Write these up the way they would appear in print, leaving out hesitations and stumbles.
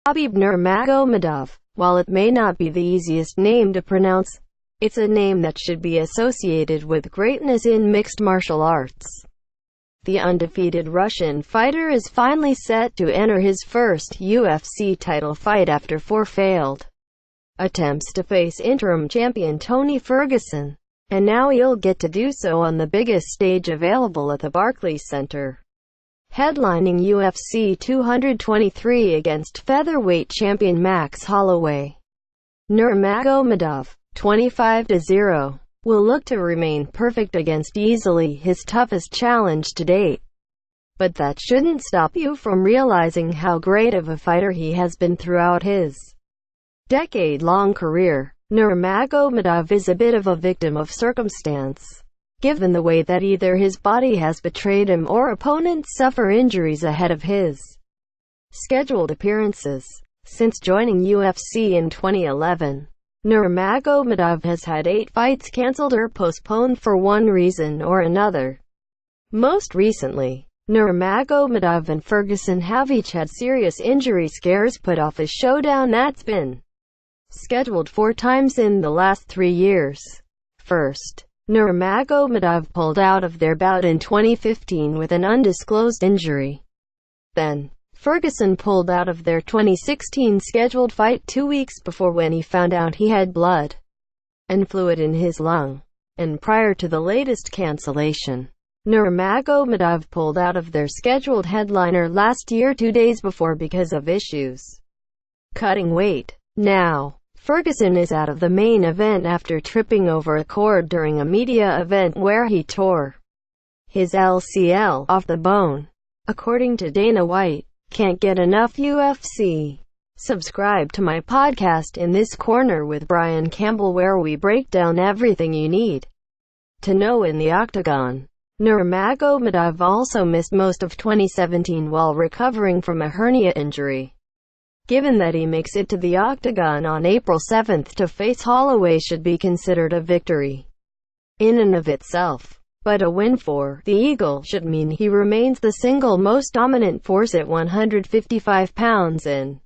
Khabib Nurmagomedov. While it may not be the easiest name to pronounce, it's a name that should be associated with greatness in mixed martial arts. The undefeated Russian fighter is finally set to enter his first UFC title fight after 4 failed attempts to face interim champion Tony Ferguson. And now he'll get to do so on the biggest stage available at the Barclays Center, headlining UFC 223 against featherweight champion Max Holloway. Nurmagomedov, 25-0, will look to remain perfect against easily his toughest challenge to date. But that shouldn't stop you from realizing how great of a fighter he has been throughout his decade-long career. Nurmagomedov is a bit of a victim of circumstance, given the way that either his body has betrayed him or opponents suffer injuries ahead of his scheduled appearances. Since joining UFC in 2011, Nurmagomedov has had 8 fights cancelled or postponed for one reason or another. Most recently, Nurmagomedov and Ferguson have each had serious injury scares put off a showdown that's been scheduled 4 times in the last 3 years. First, Nurmagomedov pulled out of their bout in 2015 with an undisclosed injury. Then, Ferguson pulled out of their 2016 scheduled fight 2 weeks before when he found out he had blood and fluid in his lung. And prior to the latest cancellation, Nurmagomedov pulled out of their scheduled headliner last year 2 days before because of issues cutting weight. Now, Ferguson is out of the main event after tripping over a cord during a media event where he tore his LCL off the bone. According to Dana White, can't get enough UFC. Subscribe to my podcast In This Corner with Brian Campbell, where we break down everything you need to know in the octagon. Nurmagomedov also missed most of 2017 while recovering from a hernia injury. Given that he makes it to the octagon on April 7 to face Holloway should be considered a victory in and of itself. But a win for the Eagle should mean he remains the single most dominant force at 155 pounds in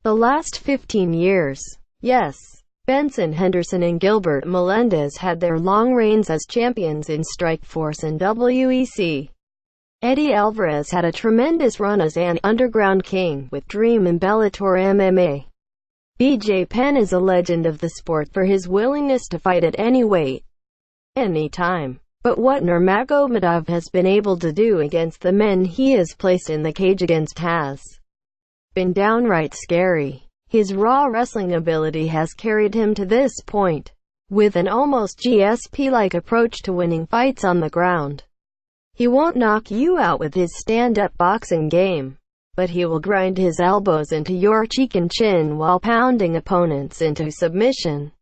the last 15 years. Yes, Benson Henderson and Gilbert Melendez had their long reigns as champions in Strikeforce and WEC. Eddie Alvarez had a tremendous run as an underground king with Dream and Bellator MMA. BJ Penn is a legend of the sport for his willingness to fight at any weight, any time. But what Nurmagomedov has been able to do against the men he is placed in the cage against has been downright scary. His raw wrestling ability has carried him to this point, with an almost GSP-like approach to winning fights on the ground. He won't knock you out with his stand-up boxing game, but he will grind his elbows into your cheek and chin while pounding opponents into submission.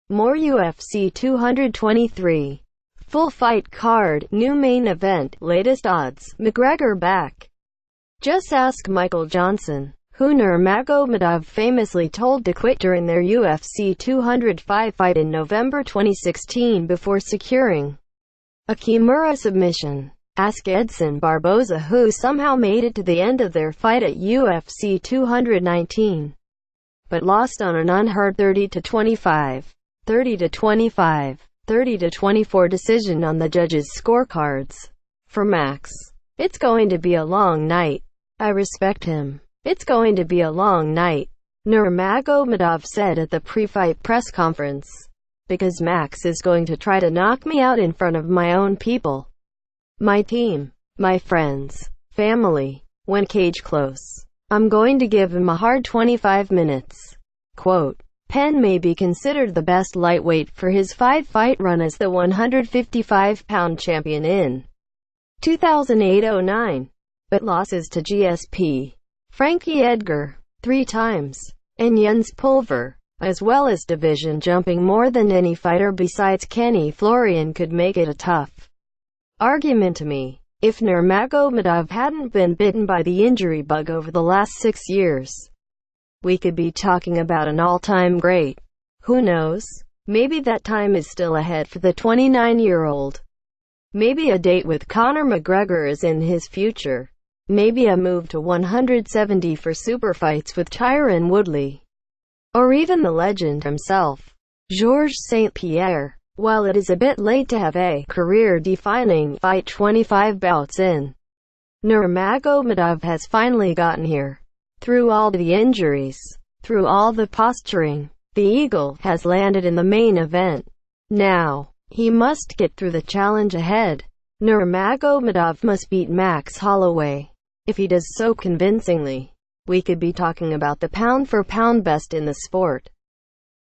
More UFC 223. Full fight card, new main event, latest odds, McGregor back. Just ask Michael Johnson, who Nurmagomedov famously told to quit during their UFC 205 fight in November 2016 before securing a Kimura submission. Ask Edson Barboza, who somehow made it to the end of their fight at UFC 219, but lost on an unheard 30-25, 30-25, 30-24 decision on the judges' scorecards. For Max, it's going to be a long night. I respect him. It's going to be a long night, Nurmagomedov said at the pre-fight press conference, because Max is going to try to knock me out in front of my own people, my team, my friends, family. When cage close, I'm going to give him a hard 25 minutes. Quote, Penn may be considered the best lightweight for his 5-fight run as the 155-pound champion in 2008-09, but losses to GSP, Frankie Edgar, 3 times, and Jens Pulver, as well as division jumping more than any fighter besides Kenny Florian, could make it a tough argument to me. If Nurmagomedov hadn't been bitten by the injury bug over the last 6 years, we could be talking about an all-time great. Who knows? Maybe that time is still ahead for the 29-year-old. Maybe a date with Conor McGregor is in his future. Maybe a move to 170 for super fights with Tyron Woodley. Or even the legend himself, Georges St. Pierre. While it is a bit late to have a career-defining fight 25 bouts in, Nurmagomedov has finally gotten here. Through all the injuries, through all the posturing, the Eagle has landed in the main event. Now, he must get through the challenge ahead. Nurmagomedov must beat Max Holloway. If he does so convincingly, we could be talking about the pound-for-pound best in the sport.